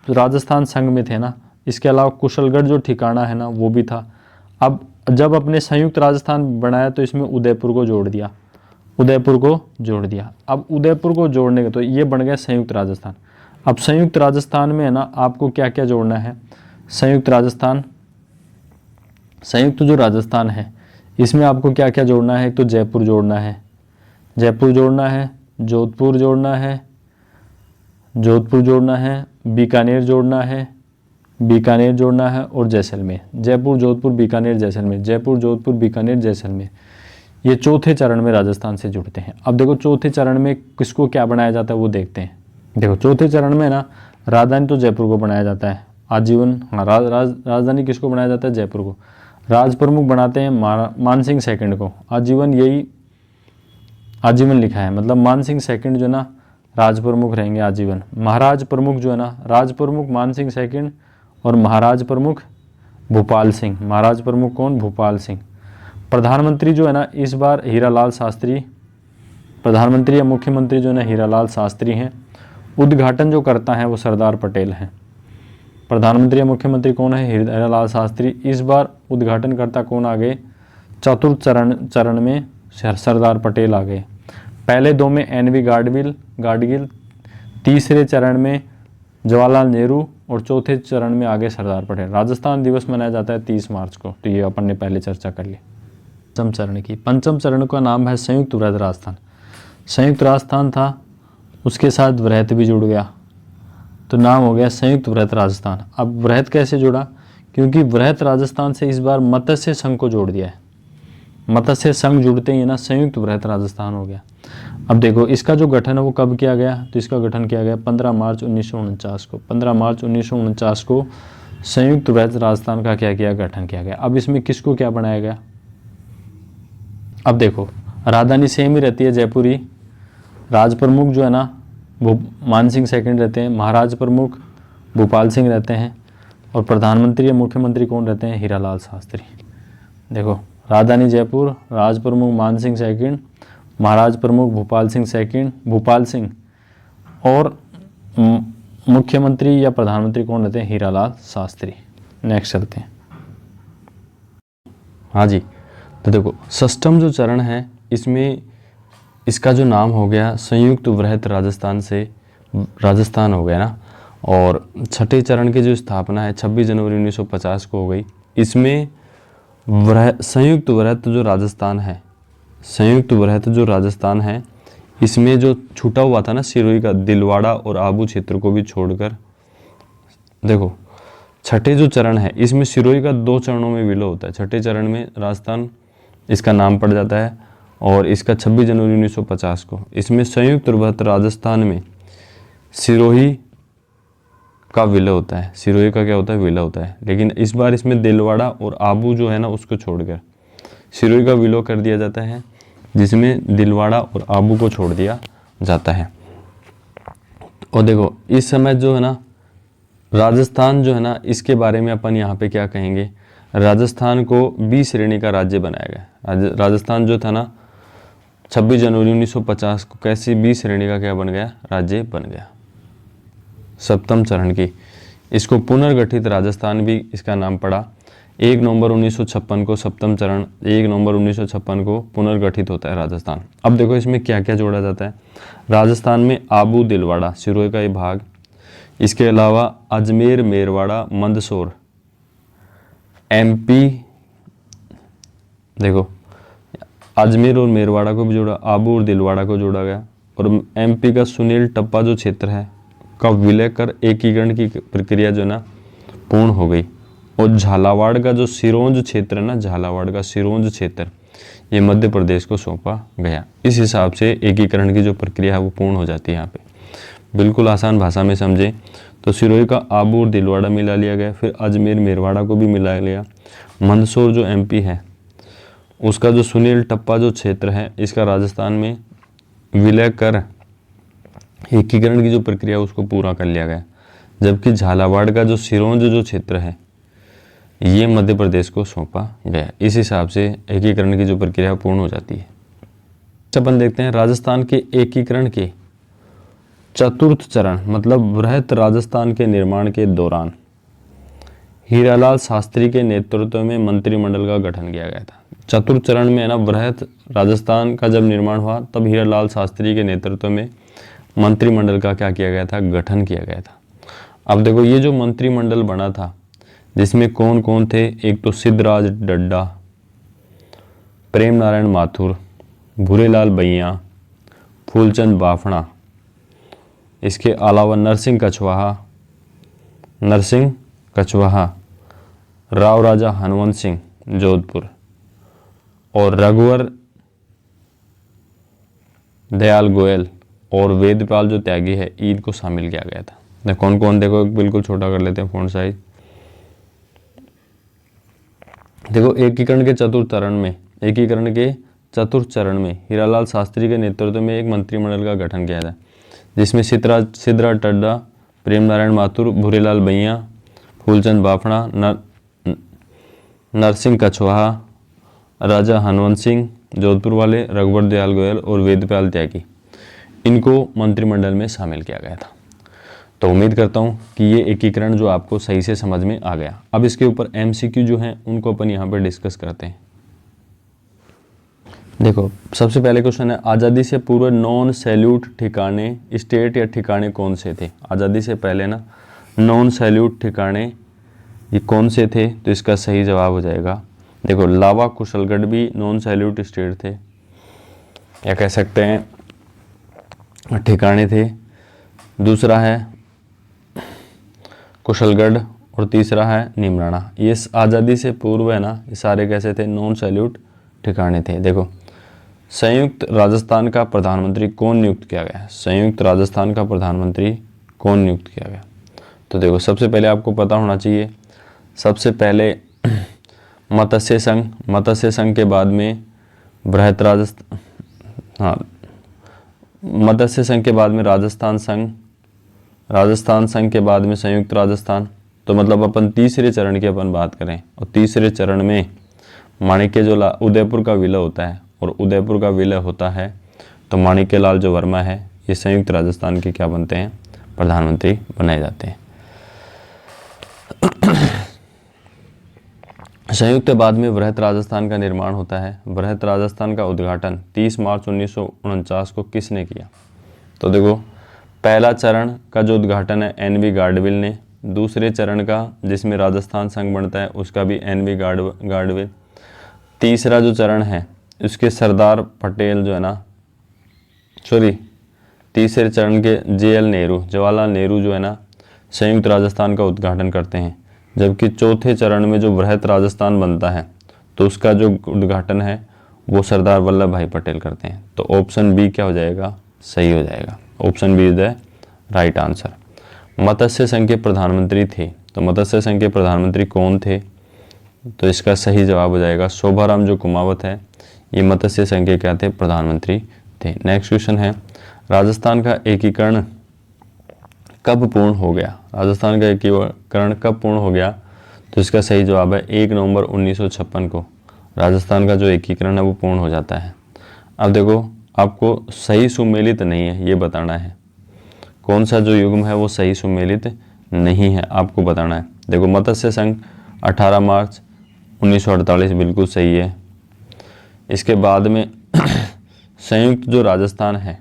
राजस्थान संघ में थे ना। इसके अलावा कुशलगढ़ जो ठिकाना है ना वो भी था। अब जब अपने संयुक्त राजस्थान बनाया तो इसमें उदयपुर को जोड़ दिया, उदयपुर को जोड़ दिया। अब उदयपुर को जोड़ने के तो ये बन गया संयुक्त राजस्थान। अब संयुक्त राजस्थान में है ना आपको क्या क्या जोड़ना है, संयुक्त राजस्थान, संयुक्त जो राजस्थान है इसमें आपको क्या क्या जोड़ना है, एक तो जयपुर जोड़ना है, जयपुर जोड़ना है, जोधपुर जोड़ना है, जोधपुर जोड़ना है, बीकानेर जोड़ना है, बीकानेर जोड़ना है और जैसलमेर। जयपुर जोधपुर बीकानेर जैसलमेर, जयपुर जोधपुर बीकानेर जैसलमेर, ये चौथे चरण में राजस्थान से जुड़ते हैं। अब देखो चौथे चरण में किसको क्या बनाया जाता है वो देखते हैं। देखो चौथे चरण में ना राजधानी तो जयपुर को बनाया जाता है आजीवन, हाँ राजधानी किसको बनाया जाता है, जयपुर को। राज प्रमुख बनाते हैं मानसिंह सेकंड को आजीवन, यही आजीवन लिखा है, मतलब मानसिंह सेकंड जो ना राज प्रमुख रहेंगे आजीवन। महाराज प्रमुख जो है ना, राज प्रमुख मानसिंह सेकंड और महाराज प्रमुख भूपाल सिंह। महाराज प्रमुख कौन, भूपाल सिंह। प्रधानमंत्री जो है ना इस बार हीरालाल शास्त्री, प्रधानमंत्री या मुख्यमंत्री जो है ना हीरालाल शास्त्री हैं। उद्घाटन जो करता है वो सरदार पटेल हैं। प्रधानमंत्री या मुख्यमंत्री कौन है, हीरालाल शास्त्री। इस बार उद्घाटन करता कौन आ गए, चतुर्थ चरण में सरदार पटेल आ गए। पहले दो में NV गाडगिल, तीसरे चरण में जवाहरलाल नेहरू और चौथे चरण में आगे सरदार पटेल। राजस्थान दिवस मनाया जाता है 30 मार्च को, तो ये अपन ने पहले चर्चा कर ली। पंचम चरण की, पंचम चरण का नाम है संयुक्त वृहद राजस्थान। संयुक्त राजस्थान था उसके साथ वृहद भी जुड़ गया तो नाम हो गया संयुक्त वृहद राजस्थान। अब वृहद कैसे जुड़ा, क्योंकि वृहद राजस्थान से इस बार मत्स्य संघ को जोड़ दिया है। मत्स्य संघ जुड़ते ही ना संयुक्त वृहद राजस्थान हो गया। अब देखो इसका जो गठन है वो कब किया गया, तो इसका गठन किया गया 15 मार्च 1949 को। 15 मार्च 1949 को संयुक्त वृहद राजस्थान का क्या किया, गठन किया गया। अब इसमें किसको क्या बनाया गया, अब देखो राजधानी सेम ही रहती है जयपुर ही। राज प्रमुख जो है ना वो मानसिंह सेकंड रहते हैं, महाराज प्रमुख भूपाल सिंह रहते हैं और प्रधानमंत्री या मुख्यमंत्री कौन रहते हैं, हीरालाल शास्त्री। देखो राजधानी जयपुर, राज प्रमुख मानसिंह सेकंड, महाराज प्रमुख भूपाल सिंह सेकंड, भूपाल सिंह, और मुख्यमंत्री या प्रधानमंत्री कौन रहते हैं, हीरालाल शास्त्री। नेक्स्ट चलते हैं। हाँ जी, तो देखो षष्ठम जो चरण है इसमें इसका जो नाम हो गया संयुक्त वृहद राजस्थान से राजस्थान हो गया ना। और छठे चरण की जो स्थापना है 26 जनवरी 1950 को हो गई। इसमें संयुक्त वृहद जो राजस्थान है, संयुक्त वृहद जो राजस्थान है इसमें जो छूटा हुआ था ना सिरोही का दिलवाड़ा और आबू क्षेत्र को भी छोड़कर, देखो छठे जो चरण है इसमें सिरोही का 2 चरणों में विलय होता है। छठे चरण में राजस्थान इसका नाम पड़ जाता है और इसका 26 जनवरी 1950 को। इसमें संयुक्त बृहत राजस्थान में सिरोही का विलय होता है। सिरोही का क्या होता है? विलय होता है। लेकिन इस बार इसमें दिलवाड़ा और आबू जो है ना उसको छोड़कर सिरोही का विलय कर दिया जाता है, जिसमें दिलवाड़ा और आबू को छोड़ दिया जाता है। और देखो इस समय जो है ना राजस्थान जो है ना, इसके बारे में अपन यहाँ पे क्या कहेंगे, राजस्थान को बी श्रेणी का राज्य बनाया गया। राजस्थान जो था ना 26 जनवरी 1950 को कैसी बी श्रेणी का क्या बन गया? राज्य बन गया। सप्तम चरण की इसको पुनर्गठित राजस्थान भी इसका नाम पड़ा। 1 नवंबर 1956 को सप्तम चरण, 1 नवंबर 1956 को पुनर्गठित होता है राजस्थान। अब देखो इसमें क्या क्या जोड़ा जाता है। राजस्थान में आबू, दिलवाड़ा, सिरोही का ये भाग, इसके अलावा अजमेर, मेरवाड़ा, मंदसौर, एमपी, देखो अजमेर और मेरवाड़ा को भी जोड़ा, आबू और दिलवाड़ा को जोड़ा गया। और एमपी का सुनील टप्पा जो क्षेत्र है का विलय कर एकीकरण की प्रक्रिया जो है ना पूर्ण हो गई। और झालावाड़ का जो सिरोंज क्षेत्र है ना, झालावाड़ का सिरोंज क्षेत्र ये मध्य प्रदेश को सौंपा गया। इस हिसाब से एकीकरण की जो प्रक्रिया है वो पूर्ण हो जाती है। यहाँ पे बिल्कुल आसान भाषा में समझे तो सिरोही का आबू और दिलवाड़ा मिला लिया गया, फिर अजमेर मेरवाड़ा को भी मिला लिया। मंदसौर जो एमपी है उसका जो सुनील टप्पा जो क्षेत्र है इसका राजस्थान में विलय कर एकीकरण की जो प्रक्रिया उसको पूरा कर लिया गया। जबकि झालावाड़ का जो सिरोंज जो क्षेत्र है ये मध्य प्रदेश को सौंपा गया। इस हिसाब से एकीकरण की जो प्रक्रिया पूर्ण हो जाती है। अपन देखते हैं राजस्थान के एकीकरण के चतुर्थ चरण मतलब बृहत राजस्थान के निर्माण के दौरान हीरालाल शास्त्री के नेतृत्व में मंत्रिमंडल का गठन किया गया था। चतुर्थ चरण में है ना बृहत राजस्थान का जब निर्माण हुआ तब हीरालाल शास्त्री के नेतृत्व में मंत्रिमंडल का क्या किया गया था? गठन किया गया था। अब देखो ये जो मंत्रिमंडल बना था जिसमें कौन कौन थे, एक तो सिद्धराज डड्डा, प्रेम नारायण माथुर, भूरेलाल बैया, फूलचंद बाफड़ा, इसके अलावा नरसिंह कछवाहा, राव राजा हनुवंत सिंह जोधपुर और रघुवर दयाल गोयल और वेदपाल जो त्यागी है इनको शामिल किया गया था। कौन कौन देखो बिल्कुल छोटा कर लेते हैं फॉन्ट साइज। देखो एकीकरण के चतुर्थ चरण में हीरालाल शास्त्री के नेतृत्व में एक मंत्रिमंडल का गठन किया था जिसमें सिद्धराज टड्डा, प्रेम नारायण माथुर, भूरेलाल बैया, फूलचंद बाफड़ा, नरसिंह कछवाहा, राजा हनुवंत सिंह जोधपुर वाले, रघुवर दयाल गोयल और वेदपाल त्यागी इनको मंत्रिमंडल में शामिल किया गया था। तो उम्मीद करता हूँ कि ये एकीकरण जो आपको सही से समझ में आ गया। अब इसके ऊपर एमसीक्यू जो हैं उनको अपन यहाँ पर डिस्कस करते हैं। देखो सबसे पहले क्वेश्चन है आज़ादी से पूर्व नॉन सैल्यूट ठिकाने स्टेट या ठिकाने कौन से थे? आज़ादी से पहले ना नॉन सैल्यूट ठिकाने ये कौन से थे? तो इसका सही जवाब हो जाएगा देखो लावा कुशलगढ़ भी नॉन सैल्यूट स्टेट थे या कह सकते हैं ठिकाने थे। दूसरा है कुशलगढ़ और तीसरा है निमराना। ये आज़ादी से पूर्व है ना ये सारे कैसे थे? नॉन सैल्यूट ठिकाने थे। देखो संयुक्त राजस्थान का प्रधानमंत्री कौन नियुक्त किया गया? संयुक्त राजस्थान का प्रधानमंत्री कौन नियुक्त किया गया? तो देखो सबसे पहले आपको पता होना चाहिए, सबसे पहले मत्स्य संघ के बाद में बृहत राजस्थान, हाँ मत्स्य संघ के बाद में राजस्थान संघ के बाद में संयुक्त राजस्थान। तो मतलब अपन तीसरे चरण की अपन बात करें और तीसरे चरण में माणिक्य जो उदयपुर का विलय होता है और उदयपुर का विलय होता है तो माणिक्य लाल जो वर्मा है ये संयुक्त राजस्थान के क्या बनते हैं? प्रधानमंत्री बनाए जाते हैं। संयुक्त के बाद में बृहत राजस्थान का निर्माण होता है। बृहत राजस्थान का उद्घाटन 30 मार्च 1949 को किसने किया? तो देखो पहला चरण का जो उद्घाटन है एनवी गाडविल ने, दूसरे चरण का जिसमें राजस्थान संघ बनता है उसका भी एनवी गाडविल, तीसरा जो चरण है उसके सरदार पटेल जो है ना तीसरे चरण के जवाहरलाल नेहरू जो है ना संयुक्त राजस्थान का उद्घाटन करते हैं। जबकि चौथे चरण में जो बृहत राजस्थान बनता है तो उसका जो उद्घाटन है वो सरदार वल्लभ भाई पटेल करते हैं। तो ऑप्शन बी क्या हो जाएगा, सही हो जाएगा। Option B is the right answer. मत्स्य संघ के प्रधानमंत्री थे, तो मत्स्य संघ के प्रधानमंत्री कौन थे, तो इसका सही जवाब हो जाएगा शोभाराम जो कुमावत है, ये मत्स्य संघ के क्या थे, प्रधानमंत्री थे। नेक्स्ट क्वेश्चन है, राजस्थान का एकीकरण कब पूर्ण हो गया? राजस्थान का एकीकरण कब पूर्ण हो गया? तो इसका सही जवाब है 1 नवंबर 1956 को राजस्थान का जो एकीकरण है वो पूर्ण हो जाता है। अब देखो, आपको सही सुमेलित नहीं है ये बताना है, कौन सा जो युग्म है वो सही सुमेलित नहीं है आपको बताना है। देखो, मत्स्य संघ 18 मार्च 1948 बिल्कुल सही है। इसके बाद में संयुक्त जो राजस्थान है,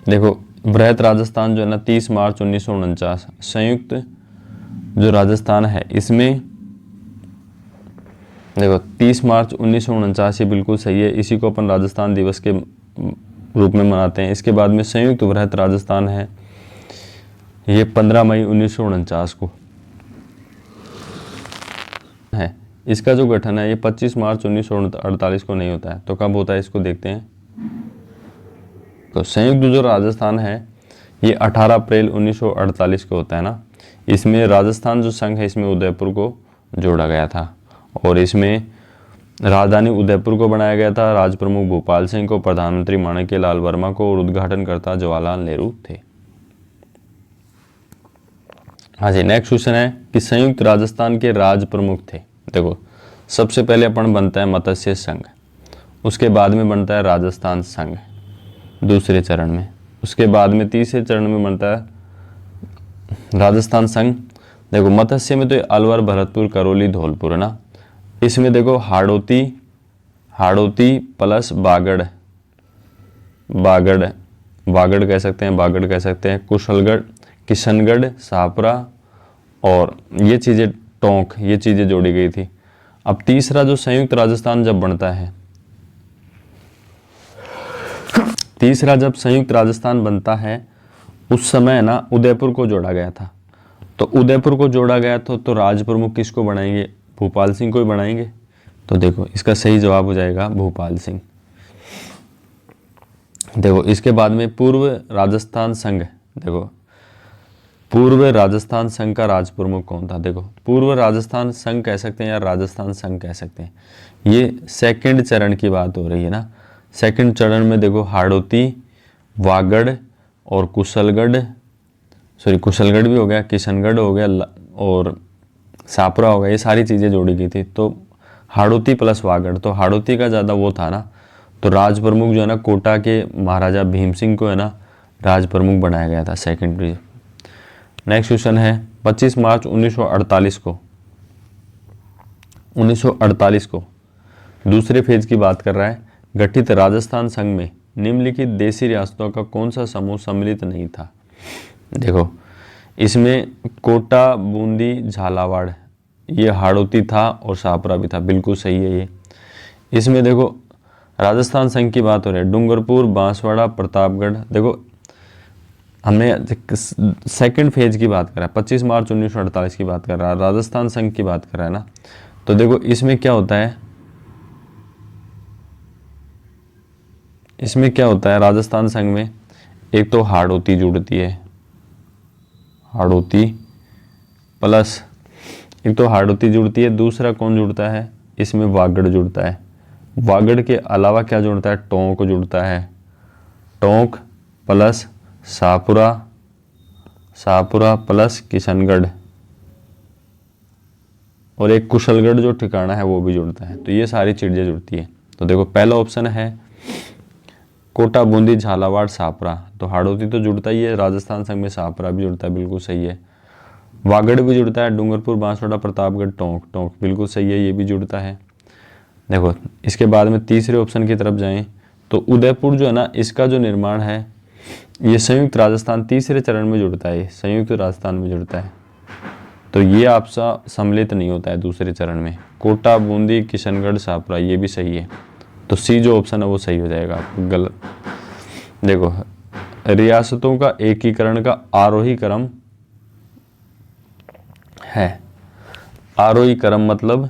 देखो बृहत राजस्थान जो है ना 30 मार्च 1949, संयुक्त जो राजस्थान है इसमें देखो 30 मार्च 1949 ये बिल्कुल सही है, इसी को अपन राजस्थान दिवस के रूप में मनाते हैं। इसके बाद में संयुक्त बृहत राजस्थान है, ये 15 मई 1949 को है। इसका जो गठन है ये 25 मार्च 1948 को नहीं होता है, तो कब होता है इसको देखते हैं। तो संयुक्त जो राजस्थान है ये 18 अप्रैल 1948 को होता है ना। इसमें राजस्थान जो संघ है इसमें उदयपुर को जोड़ा गया था और इसमें राजधानी उदयपुर को बनाया गया था। राज प्रमुख भोपाल सिंह को, प्रधानमंत्री माणिक्य लाल वर्मा को और उद्घाटनकर्ता जवाहरलाल नेहरू थे। हाँ जी, नेक्स्ट क्वेश्चन है कि संयुक्त राजस्थान के राज प्रमुख थे। देखो, सबसे पहले अपन बनता है मत्स्य संघ, उसके बाद में बनता है राजस्थान संघ दूसरे चरण में, उसके बाद में तीसरे चरण में बनता है राजस्थान संघ। देखो, मत्स्य में तो अलवर, भरतपुर, करौली, धौलपुर है ना। इसमें देखो हाड़ौती प्लस बागड़ कह सकते हैं, कुशलगढ़, किशनगढ़, शाहपुरा और ये चीज़ें टोंक, ये चीज़ें जोड़ी गई थी। अब तीसरा जो संयुक्त राजस्थान जब बनता है, तीसरा जब संयुक्त राजस्थान बनता है उस समय ना उदयपुर को जोड़ा गया था। तो उदयपुर को जोड़ा गया तो राज प्रमुख किसको बनाएंगे, भोपाल सिंह को ही बनाएंगे। तो देखो, इसका सही जवाब हो जाएगा भोपाल सिंह। देखो, इसके बाद में पूर्व राजस्थान संघ, देखो पूर्व राजस्थान संघ का राज प्रमुख कौन था? देखो, पूर्व राजस्थान संघ कह सकते हैं या राजस्थान संघ कह सकते हैं, ये सेकंड चरण की बात हो रही है ना। सेकंड चरण में देखो हाड़ौती, वागड़ और कुशलगढ़ भी हो गया, किशनगढ़ हो गया और शाहपुरा हो गया, ये सारी चीज़ें जोड़ी गई थी। तो हाड़ौती प्लस वागड़, तो हाड़ौती का ज़्यादा वो था ना, तो राज प्रमुख जो है ना कोटा के महाराजा भीम सिंह को है ना राज प्रमुख बनाया गया था सेकेंडरी। नेक्स्ट क्वेश्चन है 25 मार्च 1948 को दूसरे फेज की बात कर रहा है। गठित राजस्थान संघ में निम्नलिखित देशी रियासतों का कौन सा समूह सम्मिलित नहीं था? देखो, इसमें कोटा, बूंदी, झालावाड़, ये हाड़ौती था और शाहपुरा भी था, बिल्कुल सही है ये। इसमें देखो राजस्थान संघ की बात हो रही है, डूंगरपुर, बांसवाड़ा, प्रतापगढ़। देखो, हमने सेकंड फेज की बात कर रहा है, 25 मार्च 1948 की बात कर रहा है, राजस्थान संघ की बात कर रहा है ना। तो देखो, इसमें क्या होता है, राजस्थान संघ में एक तो हाड़ौती जुड़ती है, हाड़ौती प्लस एक तो हाड़ौती जुड़ती है, दूसरा कौन जुड़ता है, इसमें वागड़ जुड़ता है। वागड़ के अलावा क्या जुड़ता है, टोंक जुड़ता है, टोंक प्लस शाहपुरा प्लस किशनगढ़ और एक कुशलगढ़ जो ठिकाना है वो भी जुड़ता है। तो ये सारी चीज़ें जुड़ती है। तो देखो, पहला ऑप्शन है कोटा, बूंदी, झालावाड़, शाहपुरा। तो हाड़ौती तो जुड़ता ही है, राजस्थान संघ में शाहपुरा भी जुड़ता है, बिल्कुल सही है। वागड़ भी जुड़ता है, डूंगरपुर, बांसवाड़ा, प्रतापगढ़, टोंक बिल्कुल सही है, ये भी जुड़ता है। देखो, इसके बाद में तीसरे ऑप्शन की तरफ जाएं तो उदयपुर जो है ना, इसका जो निर्माण है ये संयुक्त राजस्थान तीसरे चरण में जुड़ता है, संयुक्त राजस्थान में जुड़ता है। तो ये आपसा सम्मिलित नहीं होता है दूसरे चरण में। कोटा, बूंदी, किशनगढ़, शाहपुरा, ये भी सही है। तो सी जो ऑप्शन है वो सही हो जाएगा, आपको गलत। देखो, रियासतों का एकीकरण का आरोही क्रम है, आरोही क्रम मतलब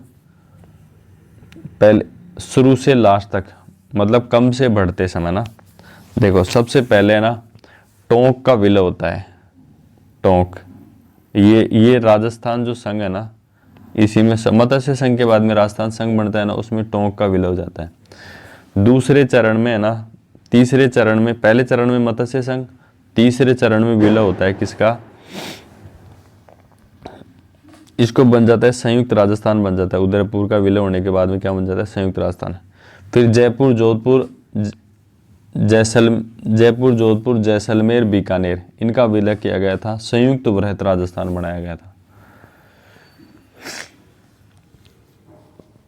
पहले शुरू से लास्ट तक, मतलब कम से बढ़ते समय ना, देखो सबसे पहले ना टोंक का विलय होता है। टोंक, ये राजस्थान जो संघ है ना, इसी में मत्स्य संघ के बाद में राजस्थान संघ बनता है ना, उसमें टोंक का विलय हो जाता है। दूसरे चरण में है ना, तीसरे चरण में, पहले चरण में मत्स्य संघ, तीसरे चरण में विलय होता है किसका, इसको बन जाता है संयुक्त राजस्थान बन जाता है। उदयपुर का विलय होने के बाद में क्या बन जाता है, संयुक्त राजस्थान। फिर जयपुर, जोधपुर, जैसलमेर, बीकानेर, इनका विलय किया गया था, संयुक्त वृहत राजस्थान बनाया गया था।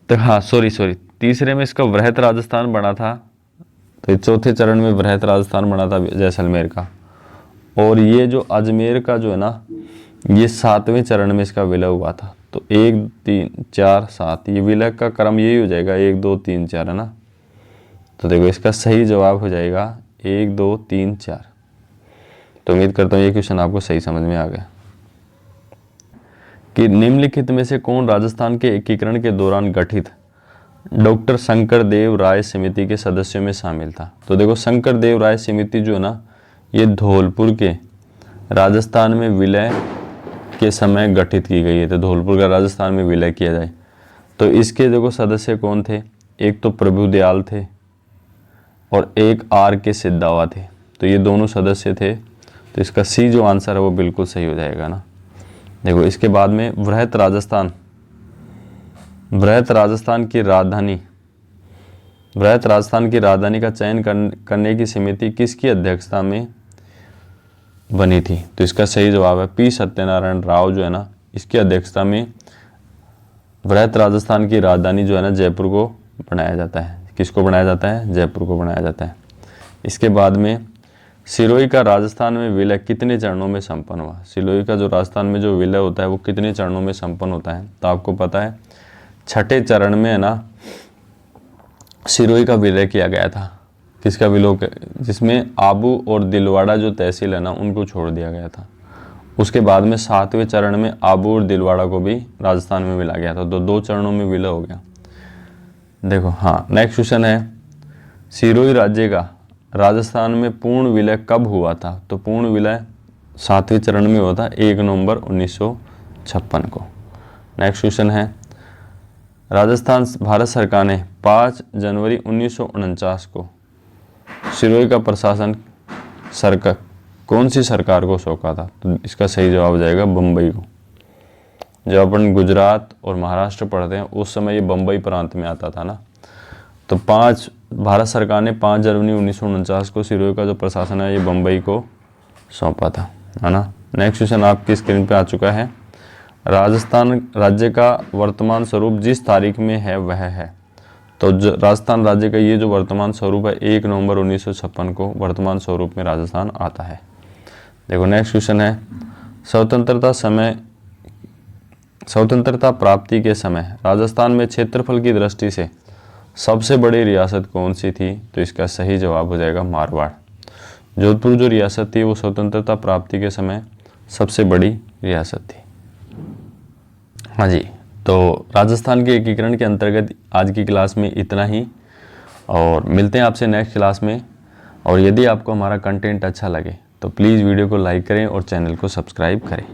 तो हाँ सॉरी, तीसरे में इसका वृहत राजस्थान बना था, तो चौथे चरण में वृहत राजस्थान बना था जैसलमेर का। और ये जो अजमेर का जो है ना, ये 7वें चरण में इसका विलय हुआ था। तो 1 3 4 7, ये विलय का क्रम यही हो जाएगा, 1 2 3 4 है ना। तो देखो इसका सही जवाब हो जाएगा 1 2 3 4। तो उम्मीद करता हूँ ये क्वेश्चन आपको सही समझ में आ गया। कि निम्नलिखित में से कौन राजस्थान के एकीकरण के दौरान गठित डॉक्टर शंकर देव राय समिति के सदस्यों में शामिल था। तो देखो शंकर देव राय समिति जो है ना, ये धौलपुर के राजस्थान में विलय के समय गठित की गई है। तो धौलपुर का राजस्थान में विलय किया जाए तो इसके देखो सदस्य कौन थे, एक तो प्रभुदयाल थे और एक R.K. सिद्धावा थे। तो ये दोनों सदस्य थे। तो इसका सी जो आंसर है वो बिल्कुल सही हो जाएगा ना। देखो इसके बाद में वृहत राजस्थान की राजधानी का चयन करने की समिति किसकी अध्यक्षता में बनी थी। तो इसका सही जवाब है P. सत्यनारायण राव जो है ना, इसकी अध्यक्षता में वृहत राजस्थान की राजधानी जो है ना, जयपुर को बनाया जाता है। किसको बनाया जाता है, जयपुर को बनाया जाता है। इसके बाद में सिरोही का राजस्थान में विलय कितने चरणों में संपन्न हुआ। सिरोही का जो राजस्थान में जो विलय होता है वो कितने चरणों में संपन्न होता है। तो आपको पता है 6ठे चरण में है ना सिरोही का विलय किया गया था। किसका विलय, जिसमें आबू और दिलवाड़ा जो तहसील है ना, उनको छोड़ दिया गया था। उसके बाद में 7वें चरण में आबू और दिलवाड़ा को भी राजस्थान में मिला गया था। तो 2 चरणों में विलय हो गया। देखो हाँ, नेक्स्ट क्वेश्चन है, सिरोही राज्य का राजस्थान में पूर्ण विलय कब हुआ था। तो पूर्ण विलय 7वें चरण में हुआ था 1 नवंबर 1956 को। नेक्स्ट क्वेश्चन है, राजस्थान भारत सरकार ने 5 जनवरी 1949 को सिरोही का प्रशासन सरकार कौन सी सरकार को सौंपा था। तो इसका सही जवाब हो जाएगा बम्बई को। जब अपन गुजरात और महाराष्ट्र पढ़ते हैं उस समय ये बम्बई प्रांत में आता था ना। तो भारत सरकार ने 5 जनवरी 1949 को सिरोही का जो प्रशासन है ये बम्बई को सौंपा था, है ना। नेक्स्ट क्वेश्चन आपकी स्क्रीन पे आ चुका है, राजस्थान राज्य का वर्तमान स्वरूप जिस तारीख में है वह है। तो राजस्थान राज्य का ये जो वर्तमान स्वरूप है 1 नवंबर 1956 को वर्तमान स्वरूप में राजस्थान आता है। देखो नेक्स्ट क्वेश्चन है, स्वतंत्रता प्राप्ति के समय राजस्थान में क्षेत्रफल की दृष्टि से सबसे बड़ी रियासत कौन सी थी। तो इसका सही जवाब हो जाएगा मारवाड़। जोधपुर जो रियासत थी वो स्वतंत्रता प्राप्ति के समय सबसे बड़ी रियासत थी। हाँ जी, तो राजस्थान के एकीकरण के अंतर्गत आज की क्लास में इतना ही, और मिलते हैं आपसे नेक्स्ट क्लास में। और यदि आपको हमारा कंटेंट अच्छा लगे तो प्लीज़ वीडियो को लाइक करें और चैनल को सब्सक्राइब करें।